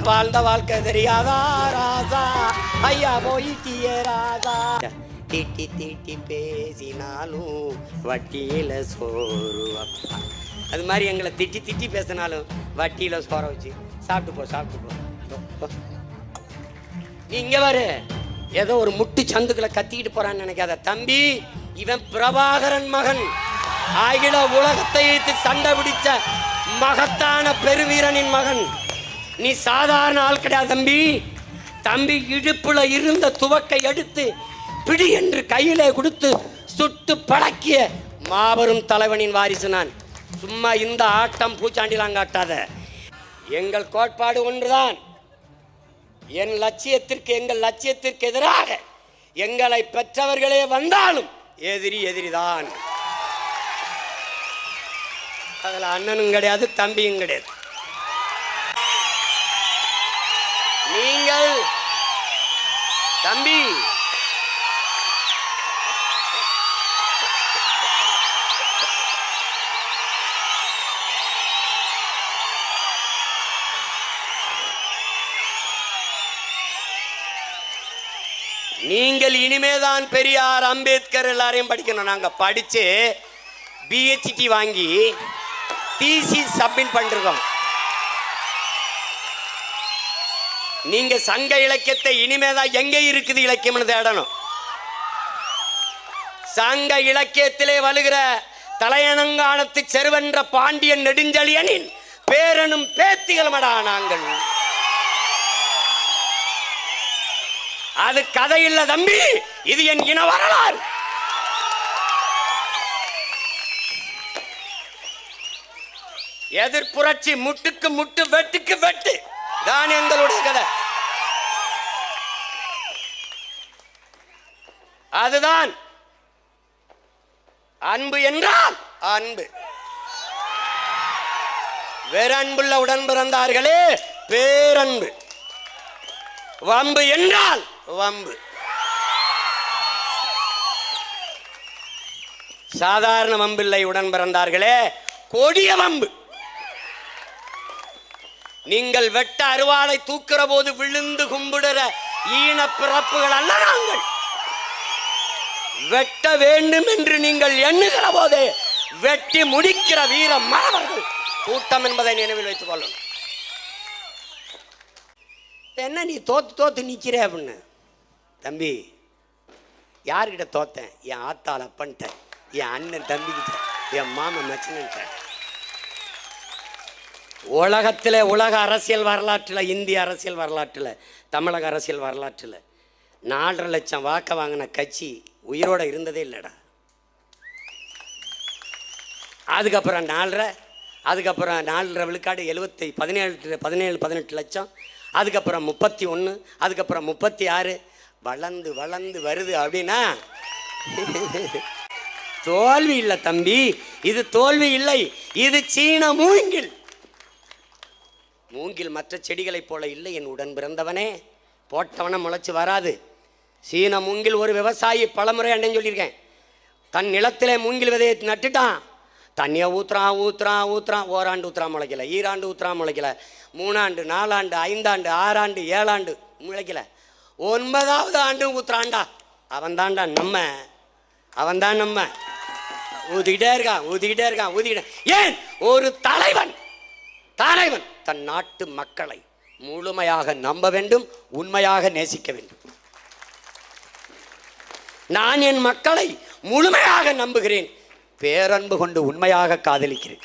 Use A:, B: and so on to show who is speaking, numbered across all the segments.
A: வாழ்ந்த வாழ்க்கை தெரியாதா ராசா ஐயா போயிட்டியே ராசா. தீட்டி தீட்டி பேசினாலும் வட்டியில சோறு அப்பா. அது மாதிரி எங்களை திட்டி திட்டி பேசினாலும் வட்டியில சோற வச்சு சாப்பிட்டு போ. நீ இங்க வரு, ஏதோ ஒரு முட்டு சந்துக்களை கத்திக்கிட்டு போறான்னு நினைக்காத தம்பி. இவன் பிரபாகரன் மகன், அகில உலகத்தை இழுத்து சண்டை பிடிச்ச மகத்தான பெருவீரனின் மகன். நீ சாதாரண ஆள் கிடையாது தம்பி. தம்பி இடுப்புல இருந்த துவக்கை எடுத்து பிடி என்று கையிலே கொடுத்து சுட்டு பழக்கிய மாபெரும் தலைவனின் வாரிசு நான். சும்மா இந்த ஆட்டம் பூச்சாண்டிலாம் காட்டாத. எங்கள் கோட்பாடு ஒன்றுதான். எங்கள் லட்சியத்திற்கு எதிராக எங்களை பெற்றவர்களே வந்தாலும் எதிரிதான். அதில் அண்ணனும் கிடையாது, தம்பியும் கிடையாது. நீங்கள் தம்பி நீங்கள் இனிமேதான் பெரியார் அம்பேத்கர் எல்லாரையும் படிக்கணும். நாங்க படிச்சு PhD வாங்கி தீசிஸ் சப்மிட் பண்ணிருக்கோம். நீங்க சங்க இலக்கியத்தை இனிமேதான் எங்க இருக்குது இலக்கியம்னு தேடணும். சங்க இலக்கியத்திலே வலுகிற தலையணங்கானத்து செருவென்ற பாண்டியன் நெடுஞ்செழியனின் பேரனும் பேத்திகளுமடா நாங்கள். அது கதை இல்ல தம்பி, இது என் இன வரலாறு. எதிர்ப்புரட்சி, முட்டுக்கு முட்டு, வெட்டுக்கு வெட்டு தான் எங்களுடைய கதை. அதுதான் அன்பு என்றால் அன்பு. வேறன்புள்ள உடன் பிறந்தார்களே பேரன்பு. வம்பு என்றால் வம்பு. சாதாரண வம்பில்லை உடன் பிறந்தார்களே, கொடிய வம்பு. நீங்கள் வெட்ட அருவாளை தூக்குற போது விழுந்து கும்பிடுற ஈன பிறப்புகள் அல்ல நாங்கள். வெட்ட வேண்டும் என்று நீங்கள் எண்ணுகிற போதே வெட்டி முடிக்கிற வீர மாணவர்கள் கூட்டம் என்பதை நினைவில் வைத்துக் கொள்ளணும். என்ன நீ தோத்து நிற்கிற அப்படின்னு. தம்பி, யார்கிட்ட தோத்தேன்? என் ஆத்தாள் அப்பன்ட்ட, என் அண்ணன் தம்பிக்கிட்ட, என் மாமன் மச்சன்கிட்ட. உலகத்தில், உலக அரசியல் வரலாற்றில், இந்திய அரசியல் வரலாற்றில், தமிழக அரசியல் வரலாற்றில் 4.5 லட்சம் வாக்க வாங்கின கட்சி உயிரோட இருந்ததே இல்லைடா. அதுக்கப்புறம் 4.5 விழுக்காடு 17-18 லட்சம், அதுக்கப்புறம் 31, அதுக்கப்புறம் 36, வளர்ந்து வளர்ந்து வருது. அப்படின்னா தோல்வி இல்லை தம்பி, இது தோல்வி இல்லை, இது சீன மூங்கில். மூங்கில் மற்ற செடிகளைப் போல இல்லை என் உடன் பிறந்தவனே, போட்டவன முளைச்சு வராது. சீன மூங்கில் ஒரு விவசாயி பலமுறை அண்ணன் சொல்லியிருக்கேன். தன் நிலத்திலே மூங்கில் விதையை நட்டுட்டான், தண்ணியை ஊத்துறான். ஓராண்டு ஊத்துறான் முளைக்கல, ஈராண்டு ஊத்துறான் முளைக்கல, 3 ஆண்டு 4 ஆண்டு 5 ஆண்டு 6 ஆண்டு 7 ஆண்டு முளைக்கல, 9வது ஆண்டு ஊத்துறான்டா. அவன் தான் நம்ம ஊதிக்கிட்டே இருக்கான். ஏன்? ஒரு தலைவன் தன் நாட்டு மக்களை முழுமையாக நம்ப வேண்டும், உண்மையாக நேசிக்க வேண்டும். நான் என் மக்களை முழுமையாக நம்புகிறேன், பேரன்பு கொண்டு உண்மையாக காதலிக்கிறேன்.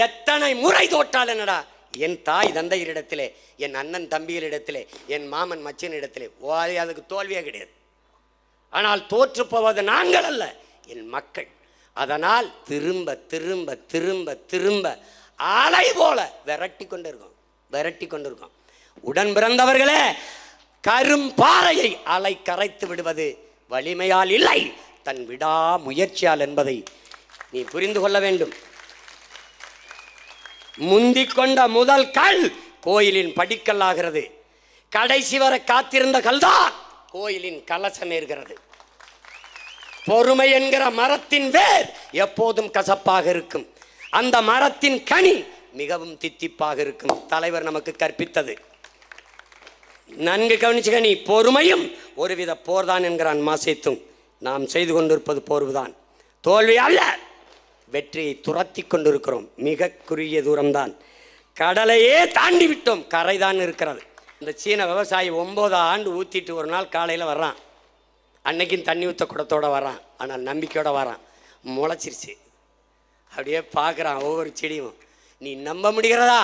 A: எத்தனை முறை தோற்றால் என்னடா? என் தாய் தந்தையரிடத்திலே, என் அண்ணன் தம்பியரிடத்திலே, என் மாமன் மச்சனிடத்திலே அதுக்கு தோல்வியே கிடையாது. ஆனால் தோற்று போவது நாங்கள் அல்ல, என் மக்கள். அதனால் திரும்ப திரும்ப திரும்ப திரும்ப ஆலை போல விரட்டி கொண்டிருக்கோம். உடன் பிறந்தவர்களே, கரும்பாறையை அலை கரைத்து விடுவது வலிமையால் இல்லை, தன் விடா முயற்சியால் என்பதை நீ புரிந்து கொள்ள வேண்டும். முந்திக் கொண்ட முதல் கல் கோயிலின் படிக்கல்லாகிறது. கடைசி வரை காத்திருந்த கல்தான் கோயிலின் கலசமேறுகிறது. பொறுமை என்கிற மரத்தின் வேர் எப்போதும் கசப்பாக இருக்கும். அந்த மரத்தின் கனி மிகவும் தித்திப்பாக இருக்கும். தலைவர் நமக்கு கற்பித்தது. நன்கு கவனிச்சுக்க, நீ பொறுமையும் ஒருவித போர்தான் என்கிறான் மாசேத்தும். நாம் செய்து கொண்டிருப்பது போர்வுதான், தோல்வி அல்ல. வெற்றியை துரத்தி கொண்டிருக்கிறோம். மிக குறுகிய தூரம்தான், கடலையே தாண்டி விட்டோம், கரைதான் இருக்கிறது. இந்த சீன விவசாயி 9 ஆண்டு ஊற்றிட்டு ஒரு நாள் காலையில் வர்றான். அன்னைக்கும் தண்ணி ஊற்ற குடத்தோடு வரான், ஆனால் நம்பிக்கையோடு வரான். முளைச்சிருச்சு. அப்படியே பார்க்குறான் ஒவ்வொரு செடியும். நீ நம்ப முடிகிறதா?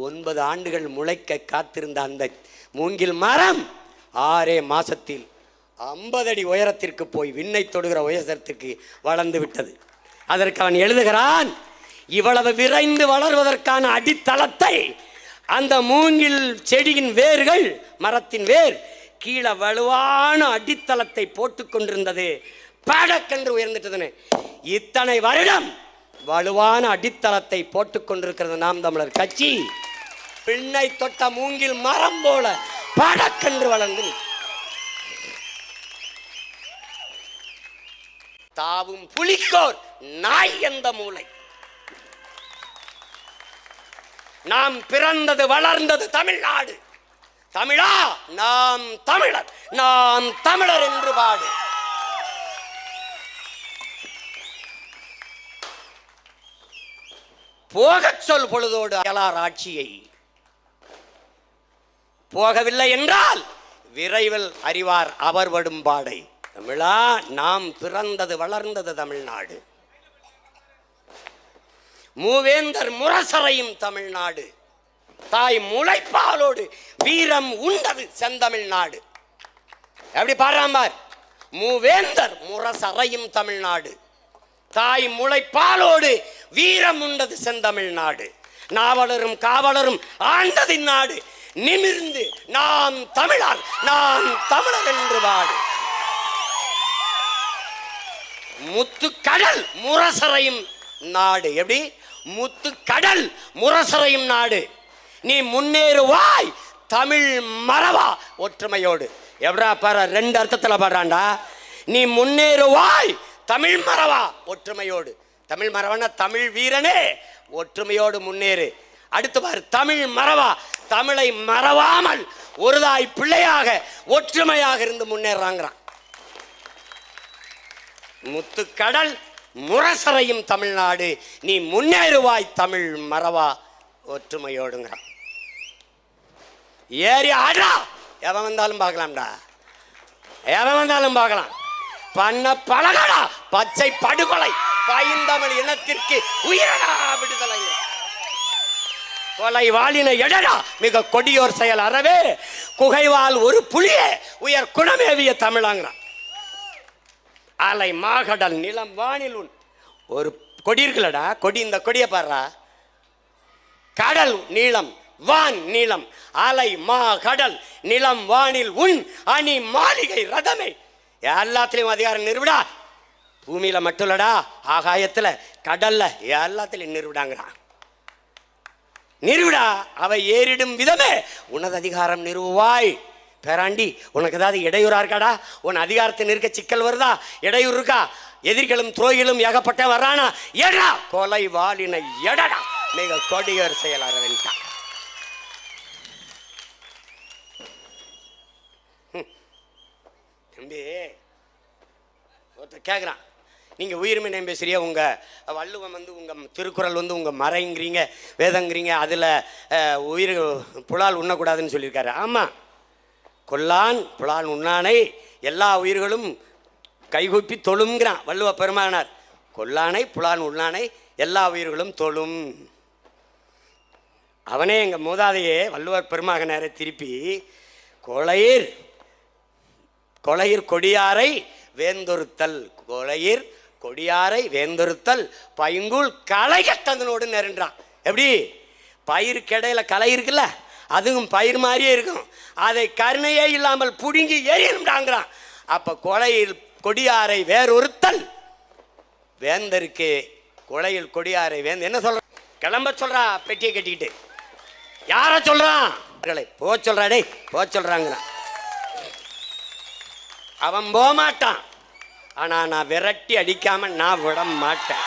A: 9 ஆண்டுகள் முளைக்க காத்திருந்த அந்த மூங்கில் மரம் 6 மாதத்தில் 50 அடி உயரத்திற்கு போய் விண்ணை தொடுகிற உயரத்திற்கு வளர்ந்து விட்டது. அதற்கு அவன் எழுதுகிறான், இவ்வளவு விரைந்து வளர்வதற்கான அடித்தளத்தை அந்த மூங்கில் செடியின் வேர்கள், மரத்தின் வேர் கீழே வலுவான அடித்தளத்தை போட்டு கொண்டிருந்தது. படக்கென்று உயர்ந்துட்டதுன்னு இத்தனை வருடம் வலுவான அடித்தளத்தை போட்டு கொண்டிருக்கிறது நாம் தமிழர் கட்சி. பின்னை தொட்ட மூங்கில் மரம் போல படக்கென்று வளர்ந்து தாவும் புலிக்கோர் நாய் எந்த மூளை. நாம் பிறந்தது வளர்ந்தது தமிழ்நாடு. தமிழா நாம் தமிழர், நாம் தமிழர் என்று பாடு. போகச் சொல் பொழுதோடு அயலார் ஆட்சியை. போகவில்லை என்றால் விரைவில் அறிவார் அவர் படும் பாடை. தமிழா நாம் பிறந்தது வளர்ந்தது தமிழ்நாடு. மூவேந்தர் முரசறையும் தமிழ்நாடு. தாய் முளைப்பாலோடு வீரம் உண்டது செந்தமிழ்நாடு. எப்படி பாடுறாம்பார்? மூவேந்தர் முரசறையும் தமிழ்நாடு. தாய் முளைப்பாலோடு வீரம் உண்டது செந்தமிழ்நாடு. நாவலரும் காவலரும் ஆண்டதின் நாடு. நிமிர்ந்து நாம் தமிழர், நாம் தமிழர் என்று பாடு. முத்துக்கடல் முரசறையும் நாடு. எப்படி? முத்துக்கடல் முரசறையும் நாடு. நீ முன்னேறுவாய் தமிழ் மறவா ஒற்றுமையோடு. எப்படா பாரு, 2 அர்த்தத்தில் பாடுறான்டா. நீ முன்னேறுவாய் தமிழ் மறவா ஒற்றுமையோடு. தமிழ் மறவனா தமிழ் வீரனே, ஒற்றுமையோடு முன்னேறு. அடுத்து பாரு, தமிழ் மறவா, தமிழை மறவாமல் ஒரு தாய் பிள்ளையாக ஒற்றுமையாக இருந்து முன்னேறாங்கிறான். முத்துக்கடல் முரசறையும் தமிழ்நாடு. நீ முன்னேறுவாய் தமிழ் மறவா ஒற்றுமையோடுங்கிறான். ஏறி ஆடா, எவன் வந்தாலும் பார்க்கலாம்டா, எவன் வந்தாலும் பார்க்கலாம். பண்ண பழகடா பச்சை படுகொலை, பைந்தமிழ் இனத்திற்கு உயிரடா விடுதலை. கொலை வாளின எடடா மிக கொடியோர் செயல் அறவே, குகைவால் ஒரு புலியே உயர் குணமேவிய தமிழாங்கிறான். அலை மாகடல் நிலம் வானில் உன் ஒரு கொடி இருக்குல்லடா, கொடி. இந்த கொடியை பாடுறா. கடல் நீளம் வான் நீளம், அலை மா கடல் நிலம் வானில் உன் அணி மாளிகை ரதமே. எல்லாத்திலையும் அதிகாரம் நிறுவிடா. பூமியில மட்டும் இல்லடா, ஆகாயத்துல கடல்ல எல்லாத்திலையும் நிறுவிடாங்கிறான். நிறுவிடா, அவை ஏறிடும் விதமே உனது அதிகாரம் நிறுவாய். பேராண்டி, உனக்கு ஏதாவது இடையூறா இருக்காடா? உன் அதிகாரத்தை நிற்க சிக்கல் வருதா? இடையூறு இருக்கா? எதிரிகளும் துரோகிகளும் ஏகப்பட்ட வர்றானா? எடா கொலை வாளினை எடடா மிக கொடியோர் செயல் அரவிந்தான். தம்பி ஒருத்தர் கேட்குறான், நீங்கள் உயிர்மை நேம் பேசுறிய, உங்கள் வள்ளுவம் வந்து உங்கள் திருக்குறள் வந்து உங்கள் மறைங்கிறீங்க, வேதங்கிறீங்க, அதில் உயிர் புலால் உண்ணக்கூடாதுன்னு சொல்லியிருக்காரு. ஆமாம், கொல்லான் புலால் உண்ணானை எல்லா உயிர்களும் கைகூப்பி தொழுங்கிறான் வள்ளுவ பெருமானார். கொல்லானை புலான் உண்ணானை எல்லா உயிர்களும் தொழும். அவனே எங்கள் மூதாதையே வள்ளுவர் பெருமகனாரை திருப்பி கொலையிர் கொலையிர் கொடியாரை வேந்தொருத்தல், கொலையிர் கொடியாரை வேந்தொருத்தல் பைங்குள் களை கட்டதனோடு நெருன்றான். எப்படி? பயிருக்கு இடையில களை இருக்குல்ல, அதுவும் பயிர் மாதிரியே இருக்கும், அதை கருணையே இல்லாமல் புடுங்கி எரியணும்டாங்கிறான். அப்போ கொலையில் கொடியாரை வேறொருத்தல், வேந்தருக்கு கொலையில் கொடியாரை வேந்த என்ன சொல்ற? கிளம்ப சொல்றா பெட்டியை கட்டிக்கிட்டு. யார சொல்றான்? போ சொல்றா, டே போ சொல்றாங்கிறான். அவன் போக மாட்டான், ஆனா நான் விரட்டி அடிக்காம நான் விட மாட்டேன்.